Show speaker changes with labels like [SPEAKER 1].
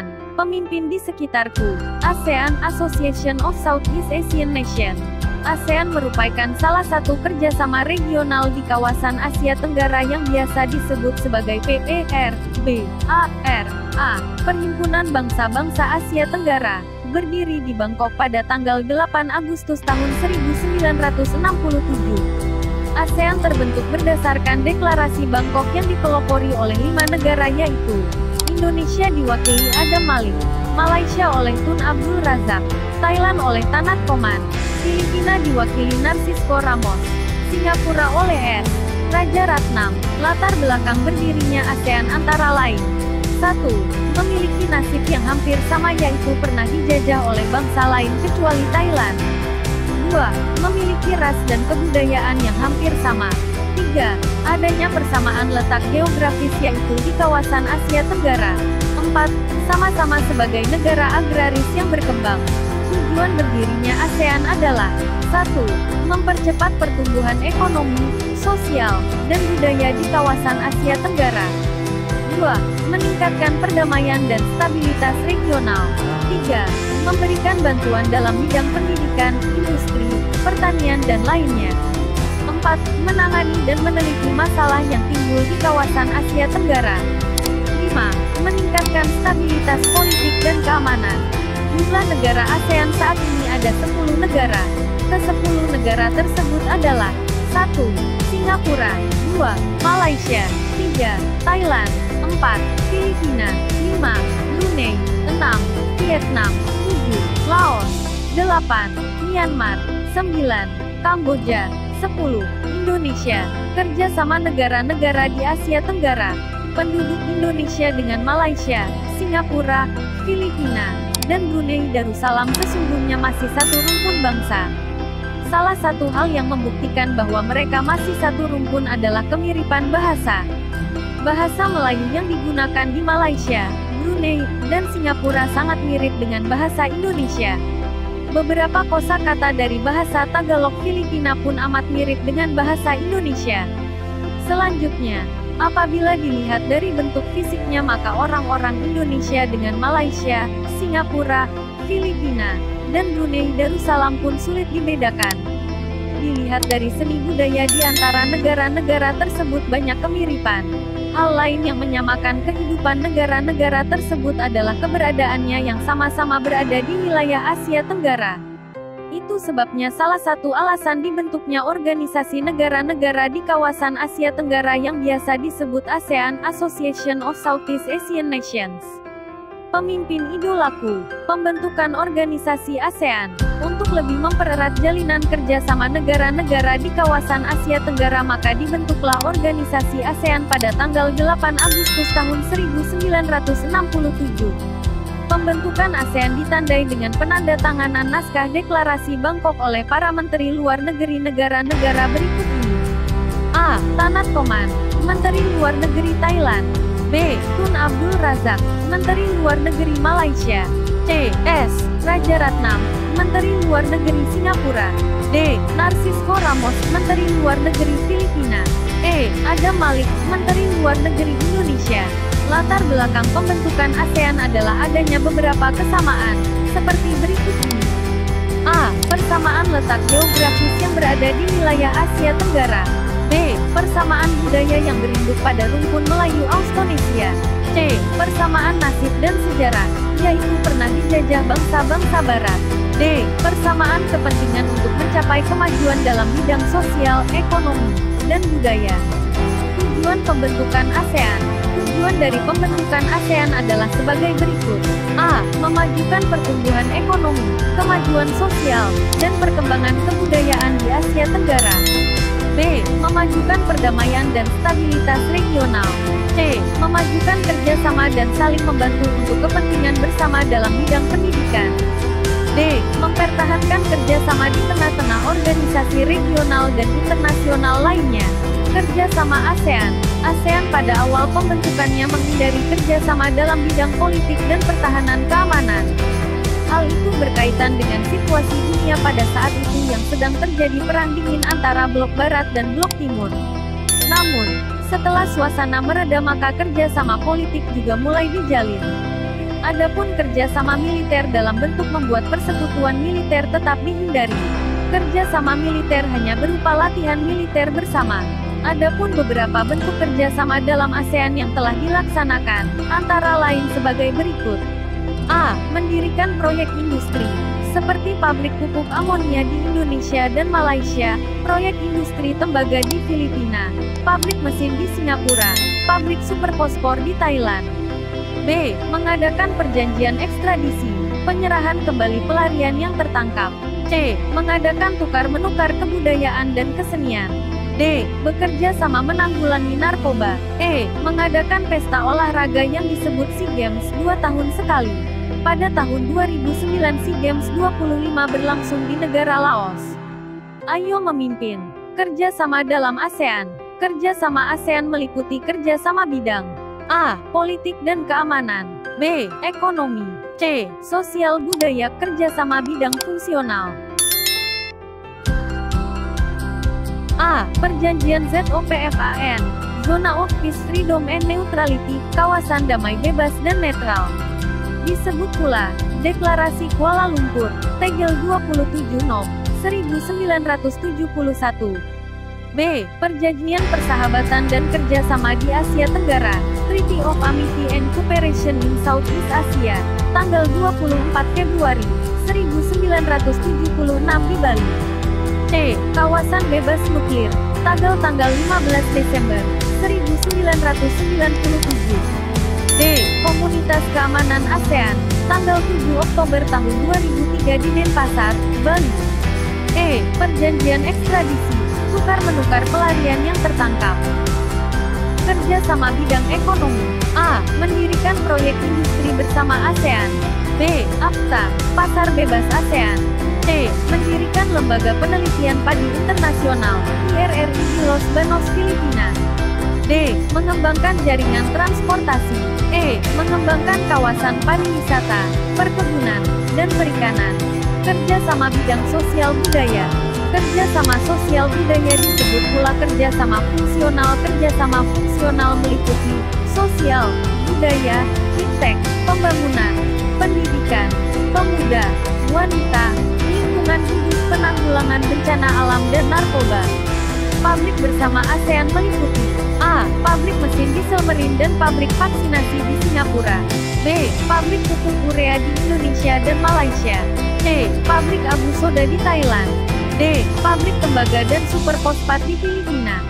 [SPEAKER 1] ASEAN, pemimpin di sekitarku. ASEAN, Association of Southeast Asian Nations. ASEAN merupakan salah satu kerjasama regional di kawasan Asia Tenggara yang biasa disebut sebagai PERBARA, Perhimpunan Bangsa-Bangsa Asia Tenggara, berdiri di Bangkok pada tanggal 8 Agustus tahun 1967. ASEAN terbentuk berdasarkan deklarasi Bangkok yang dipelopori oleh 5 negara yaitu Indonesia diwakili Adam Malik, Malaysia oleh Tun Abdul Razak, Thailand oleh Tanat Koman, Filipina diwakili Narcisco Ramos, Singapura oleh S. Raja Ratnam. Latar belakang berdirinya ASEAN antara lain: 1. Memiliki nasib yang hampir sama yaitu pernah dijajah oleh bangsa lain kecuali Thailand. 2. Memiliki ras dan kebudayaan yang hampir sama. 3. Adanya persamaan letak geografis yaitu di kawasan Asia Tenggara. 4. Sama-sama sebagai negara agraris yang berkembang. Tujuan berdirinya ASEAN adalah 1. Mempercepat pertumbuhan ekonomi, sosial, dan budaya di kawasan Asia Tenggara. 2. Meningkatkan perdamaian dan stabilitas regional. 3. Memberikan bantuan dalam bidang pendidikan, industri, pertanian dan lainnya. 4. Menangani dan meneliti masalah yang timbul di kawasan Asia Tenggara. 5. Meningkatkan stabilitas politik dan keamanan. Jumlah negara ASEAN saat ini ada 10 negara. Ke-10 negara tersebut adalah 1. Singapura, 2. Malaysia, 3. Thailand, 4. Filipina, 5. Brunei, 6. Vietnam, 7. Laos, 8. Myanmar, 9. Kamboja, 10. Indonesia. Kerjasama negara-negara di Asia Tenggara. Penduduk Indonesia dengan Malaysia, Singapura, Filipina, dan Brunei Darussalam sesungguhnya masih satu rumpun bangsa. Salah satu hal yang membuktikan bahwa mereka masih satu rumpun adalah kemiripan bahasa. Bahasa Melayu yang digunakan di Malaysia, Brunei, dan Singapura sangat mirip dengan bahasa Indonesia. Beberapa kosakata dari bahasa Tagalog Filipina pun amat mirip dengan bahasa Indonesia. Selanjutnya, apabila dilihat dari bentuk fisiknya maka orang-orang Indonesia dengan Malaysia, Singapura, Filipina, dan Brunei Darussalam pun sulit dibedakan. Dilihat dari seni budaya di antara negara-negara tersebut banyak kemiripan. Hal lain yang menyamakan kehidupan negara-negara tersebut adalah keberadaannya yang sama-sama berada di wilayah Asia Tenggara. Itu sebabnya salah satu alasan dibentuknya organisasi negara-negara di kawasan Asia Tenggara yang biasa disebut ASEAN, Association of Southeast Asian Nations. Pemimpin idolaku, pembentukan organisasi ASEAN, untuk lebih mempererat jalinan kerjasama negara-negara di kawasan Asia Tenggara maka dibentuklah organisasi ASEAN pada tanggal 8 Agustus tahun 1967. Pembentukan ASEAN ditandai dengan penandatanganan naskah deklarasi Bangkok oleh para menteri luar negeri negara-negara berikut ini. A. Tanat Koman, Menteri Luar Negeri Thailand. B. Tun Abdul Razak, Menteri Luar Negeri Malaysia. C. S. Raja Ratnam, Menteri Luar Negeri Singapura. D. Narcisco Ramos, Menteri Luar Negeri Filipina. E. Adam Malik, Menteri Luar Negeri Indonesia. Latar belakang pembentukan ASEAN adalah adanya beberapa kesamaan, seperti berikut ini. A. Persamaan letak geografis yang berada di wilayah Asia Tenggara. B. Persamaan budaya yang berinduk pada rumpun Melayu Austronesia. C. Persamaan nasib dan sejarah, yaitu pernah dijajah bangsa-bangsa Barat. D. Persamaan kepentingan untuk mencapai kemajuan dalam bidang sosial, ekonomi, dan budaya. Tujuan pembentukan ASEAN. Tujuan dari pembentukan ASEAN adalah sebagai berikut. A. Memajukan pertumbuhan ekonomi, kemajuan sosial, dan perkembangan kebudayaan di Asia Tenggara. B. Memajukan perdamaian dan stabilitas regional. C. Memajukan kerjasama dan saling membantu untuk kepentingan bersama dalam bidang pendidikan. D. Mempertahankan kerjasama di tengah-tengah organisasi regional dan internasional lainnya. Kerjasama ASEAN. ASEAN pada awal pembentukannya menghindari kerjasama dalam bidang politik dan pertahanan keamanan. Hal itu berkaitan dengan situasi dunia pada saat itu yang sedang terjadi perang dingin antara blok barat dan blok timur. Namun, setelah suasana mereda maka kerjasama politik juga mulai dijalin. Adapun kerjasama militer dalam bentuk membuat persekutuan militer tetap dihindari. Kerjasama militer hanya berupa latihan militer bersama. Adapun beberapa bentuk kerjasama dalam ASEAN yang telah dilaksanakan, antara lain sebagai berikut. A. Mendirikan proyek industri, seperti pabrik pupuk amonia di Indonesia dan Malaysia, proyek industri tembaga di Filipina, pabrik mesin di Singapura, pabrik superfosfor di Thailand. B. Mengadakan perjanjian ekstradisi, penyerahan kembali pelarian yang tertangkap. C. Mengadakan tukar-menukar kebudayaan dan kesenian. D. Bekerja sama menanggulangi narkoba. E. Mengadakan pesta olahraga yang disebut SEA Games 2 tahun sekali. Pada tahun 2009 SEA Games 25 berlangsung di negara Laos. Ayo memimpin. Kerjasama dalam ASEAN. Kerjasama ASEAN meliputi kerjasama bidang A. Politik dan keamanan. B. Ekonomi. C. Sosial budaya. Kerjasama bidang fungsional. A. Perjanjian ZOPFAN, Zona of Peace, Freedom and Neutrality, kawasan damai bebas dan netral. Disebut pula, Deklarasi Kuala Lumpur, tanggal 27 Nov. 1971. B. Perjanjian Persahabatan dan Kerjasama di Asia Tenggara, Treaty of Amity and Cooperation in Southeast Asia, tanggal 24 Februari 1976 di Bali. C. Kawasan Bebas Nuklir, tanggal 15 Desember 1997. D. Komunitas Keamanan ASEAN, tanggal 7 Oktober tahun 2003 di Denpasar, Bali. E. Perjanjian ekstradisi, tukar-menukar pelarian yang tertangkap. Kerjasama bidang ekonomi. A. Mendirikan proyek industri bersama ASEAN. B. AFTA, Pasar Bebas ASEAN. C. Mendirikan Lembaga Penelitian Padi Internasional, IRRI di Los Banos, Filipina. D. Mengembangkan jaringan transportasi. E. Mengembangkan kawasan pariwisata, perkebunan, dan perikanan. Kerjasama bidang sosial budaya. Kerjasama sosial budaya disebut pula kerjasama fungsional. Kerjasama fungsional meliputi sosial, budaya, fintech, pembangunan, pendidikan, pemuda, wanita, lingkungan hidup, penanggulangan bencana alam dan narkoba. Pabrik bersama ASEAN meliputi A. Pabrik mesin diesel marine dan pabrik vaksinasi di Singapura. B. Pabrik pupuk urea di Indonesia dan Malaysia. C. Pabrik abu soda di Thailand. D. Pabrik tembaga dan superfosfat di Filipina.